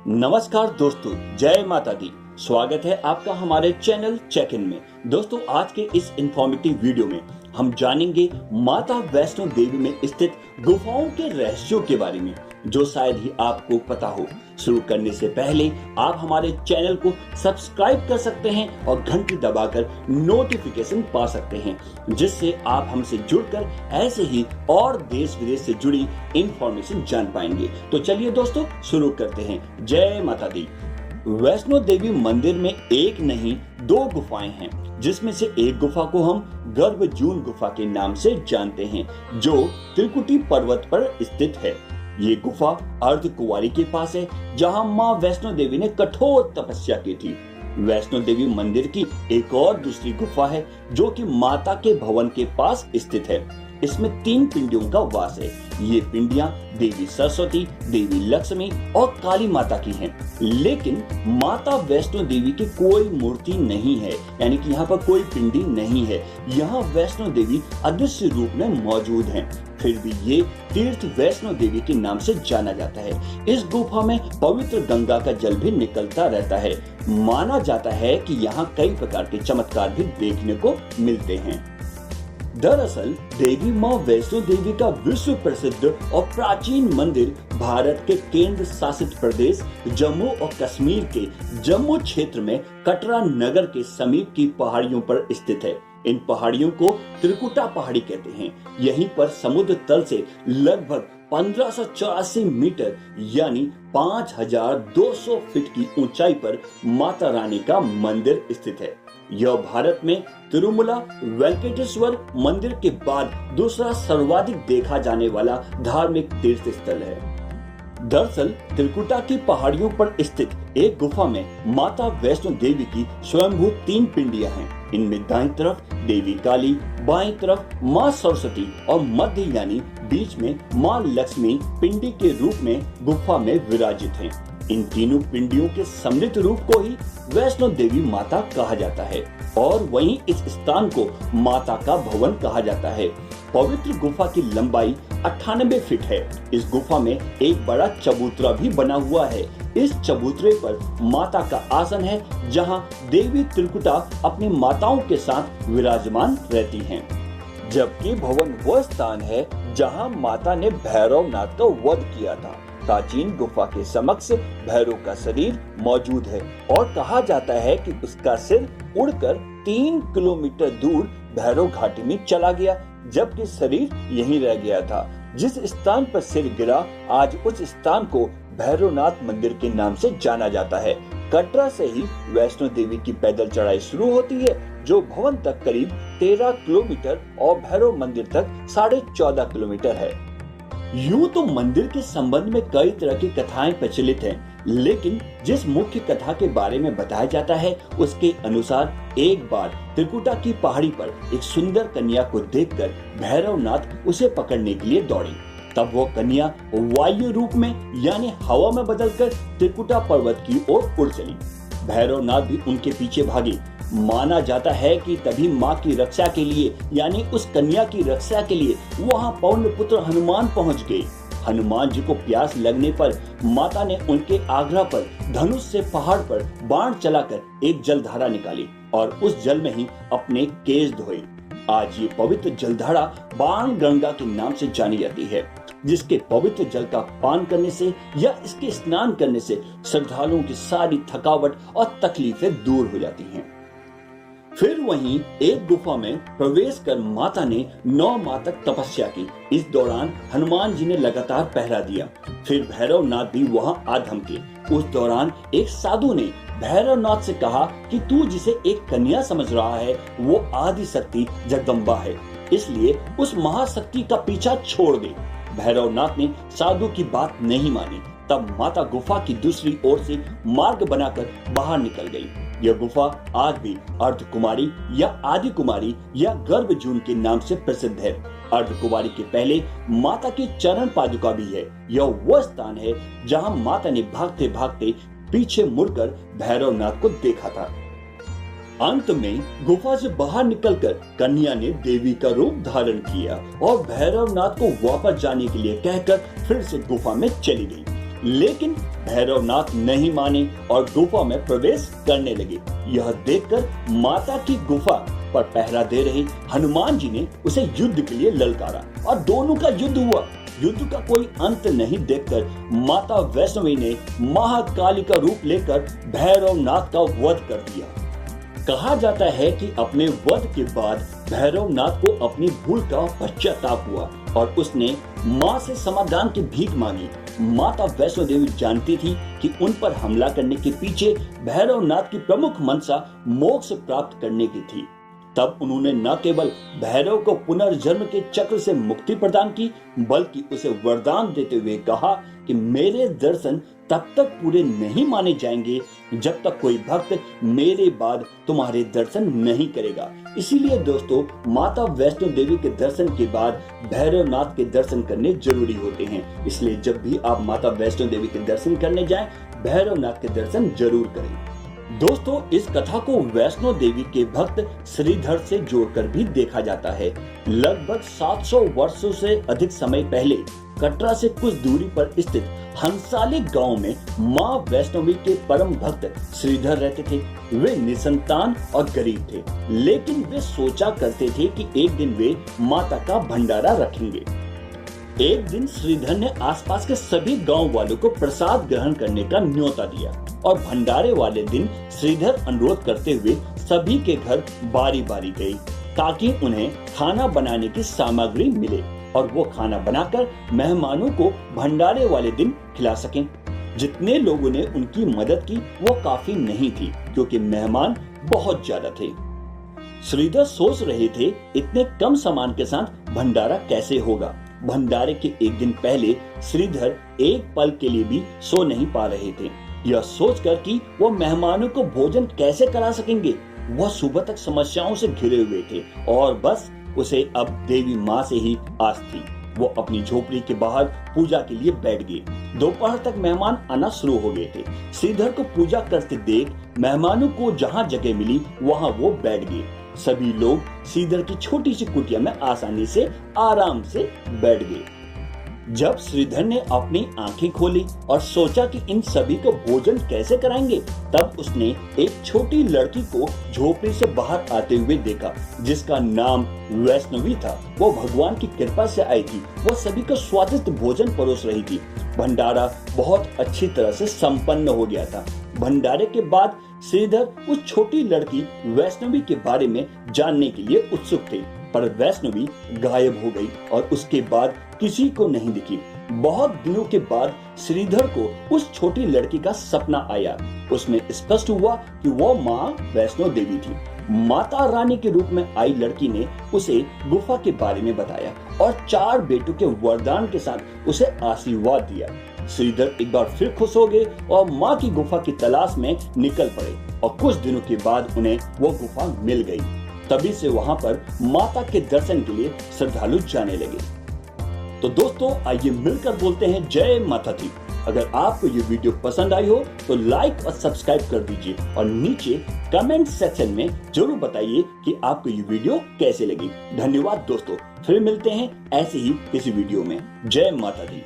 नमस्कार दोस्तों, जय माता दी। स्वागत है आपका हमारे चैनल चेक इन में। दोस्तों, आज के इस इंफॉर्मेटिव वीडियो में हम जानेंगे माता वैष्णो देवी में स्थित गुफाओं के रहस्यों के बारे में, जो शायद ही आपको पता हो। शुरू करने से पहले आप हमारे चैनल को सब्सक्राइब कर सकते हैं और घंटी दबाकर नोटिफिकेशन पा सकते हैं, जिससे आप हमसे जुड़कर ऐसे ही और देश विदेश से जुड़ी इंफॉर्मेशन जान पाएंगे। तो चलिए दोस्तों, शुरू करते हैं। जय माता दी। वैष्णो देवी मंदिर में एक नहीं दो गुफाएं हैं, जिसमें से एक गुफा को हम गर्भजून गुफा के नाम से जानते हैं, जो त्रिकुटी पर्वत पर स्थित है। ये गुफा अर्धकुंवारी के पास है, जहां मां वैष्णो देवी ने कठोर तपस्या की थी। वैष्णो देवी मंदिर की एक और दूसरी गुफा है, जो कि माता के भवन के पास स्थित है। इसमें 3 पिंडियों का वास है। ये पिंडियां देवी सरस्वती, देवी लक्ष्मी और काली माता की हैं। लेकिन माता वैष्णो देवी की कोई मूर्ति नहीं है, यानी कि यहाँ पर कोई पिंडी नहीं है। यहाँ वैष्णो देवी अदृश्य रूप में मौजूद हैं। फिर भी ये तीर्थ वैष्णो देवी के नाम से जाना जाता है। इस गुफा में पवित्र गंगा का जल भी निकलता रहता है। माना जाता है कि यहाँ कई प्रकार के चमत्कार भी देखने को मिलते हैं। दरअसल देवी मां वैष्णो देवी का विश्व प्रसिद्ध और प्राचीन मंदिर भारत के केंद्र शासित प्रदेश जम्मू और कश्मीर के जम्मू क्षेत्र में कटरा नगर के समीप की पहाड़ियों पर स्थित है। इन पहाड़ियों को त्रिकुटा पहाड़ी कहते हैं। यहीं पर समुद्र तल से लगभग 1584 मीटर यानी 5200 फीट की ऊंचाई पर माता रानी का मंदिर स्थित है। यह भारत में तिरुमला वेंकटेश्वर मंदिर के बाद दूसरा सर्वाधिक देखा जाने वाला धार्मिक तीर्थ स्थल है। दरअसल त्रिकुटा की पहाड़ियों पर स्थित एक गुफा में माता वैष्णो देवी की स्वयंभू 3 पिंडियां हैं। इनमें दाईं तरफ देवी काली, बाईं तरफ मां सरस्वती और मध्य यानी बीच में मां लक्ष्मी पिंडी के रूप में गुफा में विराजित हैं। इन तीनों पिंडियों के सम्मिलित रूप को ही वैष्णो देवी माता कहा जाता है और वहीं इस स्थान को माता का भवन कहा जाता है। पवित्र गुफा की लंबाई 98 फीट है। इस गुफा में एक बड़ा चबूतरा भी बना हुआ है। इस चबूतरे पर माता का आसन है, जहां देवी त्रिकुटा अपनी माताओं के साथ विराजमान रहती हैं। जबकि भवन वह स्थान है जहां माता ने भैरवनाथ का वध किया था। प्राचीन गुफा के समक्ष भैरव का शरीर मौजूद है और कहा जाता है कि उसका सिर उड़कर 3 किलोमीटर दूर भैरव घाटी में चला गया, जबकि शरीर यहीं रह गया था। जिस स्थान पर सिर गिरा, आज उस स्थान को भैरवनाथ मंदिर के नाम से जाना जाता है। कटरा से ही वैष्णो देवी की पैदल चढ़ाई शुरू होती है, जो भवन तक करीब 13 किलोमीटर और भैरव मंदिर तक 14.5 किलोमीटर है। यूं तो मंदिर के संबंध में कई तरह की कथाएं प्रचलित हैं, लेकिन जिस मुख्य कथा के बारे में बताया जाता है, उसके अनुसार एक बार त्रिकुटा की पहाड़ी पर एक सुंदर कन्या को देखकर भैरवनाथ उसे पकड़ने के लिए दौड़ी। तब वो कन्या वायु रूप में यानी हवा में बदलकर त्रिकुटा पर्वत की ओर उड़ चली। भैरवनाथ भी उनके पीछे भागे। माना जाता है कि तभी मां की रक्षा के लिए यानी उस कन्या की रक्षा के लिए वहां पौंड पुत्र हनुमान पहुंच गए। हनुमान जी को प्यास लगने पर माता ने उनके आग्रह पर धनुष से पहाड़ पर बाण चलाकर एक जलधारा निकाली और उस जल में ही अपने केश धोए। आज ये पवित्र जलधारा बाण गंगा के नाम से जानी जाती है, जिसके पवित्र जल का पान करने से या इसके स्नान करने से श्रद्धालुओं की सारी थकावट और तकलीफें दूर हो जाती हैं। फिर वहीं एक गुफा में प्रवेश कर माता ने 9 माह तक तपस्या की। इस दौरान हनुमान जी ने लगातार पहरा दिया। फिर भैरवनाथ भी वहां आ धमके। उस दौरान एक साधु ने भैरवनाथ से कहा कि तू जिसे एक कन्या समझ रहा है, वो आदि शक्ति जगदम्बा है, इसलिए उस महाशक्ति का पीछा छोड़ दे। भैरवनाथ ने साधु की बात नहीं मानी। तब माता गुफा की दूसरी ओर से मार्ग बनाकर बाहर निकल गई। यह गुफा आज भी अर्धकुमारी या आदि कुमारी या गर्भजून के नाम से प्रसिद्ध है। अर्धकुमारी के पहले माता की चरण पादुका भी है। यह वह स्थान है जहां माता ने भागते भागते पीछे मुड़कर भैरवनाथ को देखा था। अंत में गुफा से बाहर निकलकर कन्या ने देवी का रूप धारण किया और भैरवनाथ को वापस जाने के लिए कहकर फिर से गुफा में चली गई। लेकिन भैरवनाथ नहीं माने और गुफा में प्रवेश करने लगे। यह देखकर माता की गुफा पर पहरा दे रहे हनुमान जी ने उसे युद्ध के लिए ललकारा और दोनों का युद्ध हुआ। युद्ध का कोई अंत नहीं देखकर माता वैष्णवी ने महाकाली का रूप लेकर भैरवनाथ का वध कर दिया। कहा जाता है कि अपने वध के बाद भैरवनाथ को अपनी भूल का पश्चाताप हुआ और उसने मां से समाधान की भीख मांगी। माता वैष्णो देवी जानती थी कि उन पर हमला करने के पीछे भैरवनाथ की प्रमुख मंशा मोक्ष प्राप्त करने की थी। तब उन्होंने न केवल भैरव को पुनर्जन्म के चक्र से मुक्ति प्रदान की, बल्कि उसे वरदान देते हुए कहा कि मेरे दर्शन तब तक पूरे नहीं माने जाएंगे जब तक कोई भक्त मेरे बाद तुम्हारे दर्शन नहीं करेगा। इसीलिए दोस्तों, माता वैष्णो देवी के दर्शन के बाद भैरवनाथ के दर्शन करने जरूरी होते हैं। इसलिए जब भी आप माता वैष्णो देवी के दर्शन करने जाएं, भैरवनाथ के दर्शन जरूर करें। दोस्तों, इस कथा को वैष्णो देवी के भक्त श्रीधर से जोड़कर भी देखा जाता है। लगभग 700 वर्षों से अधिक समय पहले कटरा से कुछ दूरी पर स्थित हंसाली गांव में मां वैष्णवी के परम भक्त श्रीधर रहते थे। वे निसंतान और गरीब थे, लेकिन वे सोचा करते थे कि एक दिन वे माता का भंडारा रखेंगे। एक दिन श्रीधर ने आसपास के सभी गांव वालों को प्रसाद ग्रहण करने का न्योता दिया और भंडारे वाले दिन श्रीधर अनुरोध करते हुए सभी के घर बारी बारी गई ताकि उन्हें खाना बनाने की सामग्री मिले और वो खाना बनाकर मेहमानों को भंडारे वाले दिन खिला सकें। जितने लोगों ने उनकी मदद की वो काफी नहीं थी, क्योंकि मेहमान बहुत ज्यादा थे। श्रीधर सोच रहे थे इतने कम सामान के साथ भंडारा कैसे होगा। भंडारे के एक दिन पहले श्रीधर एक पल के लिए भी सो नहीं पा रहे थे। यह सोचकर कि वो मेहमानों को भोजन कैसे करा सकेंगे, वह सुबह तक समस्याओं से घिरे हुए थे और बस उसे अब देवी माँ से ही आस थी। वो अपनी झोपड़ी के बाहर पूजा के लिए बैठ गए। दोपहर तक मेहमान आना शुरू हो गए थे। श्रीधर को पूजा करते देख मेहमानों को जहाँ जगह मिली वहाँ वो बैठ गए। सभी लोग श्रीधर की छोटी सी कुटिया में आसानी से आराम से बैठ गए। जब श्रीधर ने अपनी आंखें खोली और सोचा कि इन सभी को भोजन कैसे कराएंगे, तब उसने एक छोटी लड़की को झोपड़ी से बाहर आते हुए देखा, जिसका नाम वैष्णवी था। वो भगवान की कृपा से आई थी। वो सभी को स्वादिष्ट भोजन परोस रही थी। भंडारा बहुत अच्छी तरह से संपन्न हो गया था। भंडारे के बाद श्रीधर उस छोटी लड़की वैष्णवी के बारे में जानने के लिए उत्सुक थे, पर वैष्णवी गायब हो गई और उसके बाद किसी को नहीं दिखी। बहुत दिनों के बाद श्रीधर को उस छोटी लड़की का सपना आया। उसमें स्पष्ट हुआ कि वो माँ वैष्णो देवी थी। माता रानी के रूप में आई लड़की ने उसे गुफा के बारे में बताया और 4 बेटों के वरदान के साथ उसे आशीर्वाद दिया। श्रीधर एक बार फिर खुश हो गए और माँ की गुफा की तलाश में निकल पड़े और कुछ दिनों के बाद उन्हें वो गुफा मिल गई। तभी से वहां पर माता के दर्शन के लिए श्रद्धालु जाने लगे। तो दोस्तों, आइए मिलकर बोलते हैं जय माता दी। अगर आपको ये वीडियो पसंद आई हो तो लाइक और सब्सक्राइब कर दीजिए और नीचे कमेंट सेक्शन में जरूर बताइए कि आपको ये वीडियो कैसे लगी। धन्यवाद दोस्तों, फिर मिलते हैं ऐसे ही किसी वीडियो में। जय माता दी।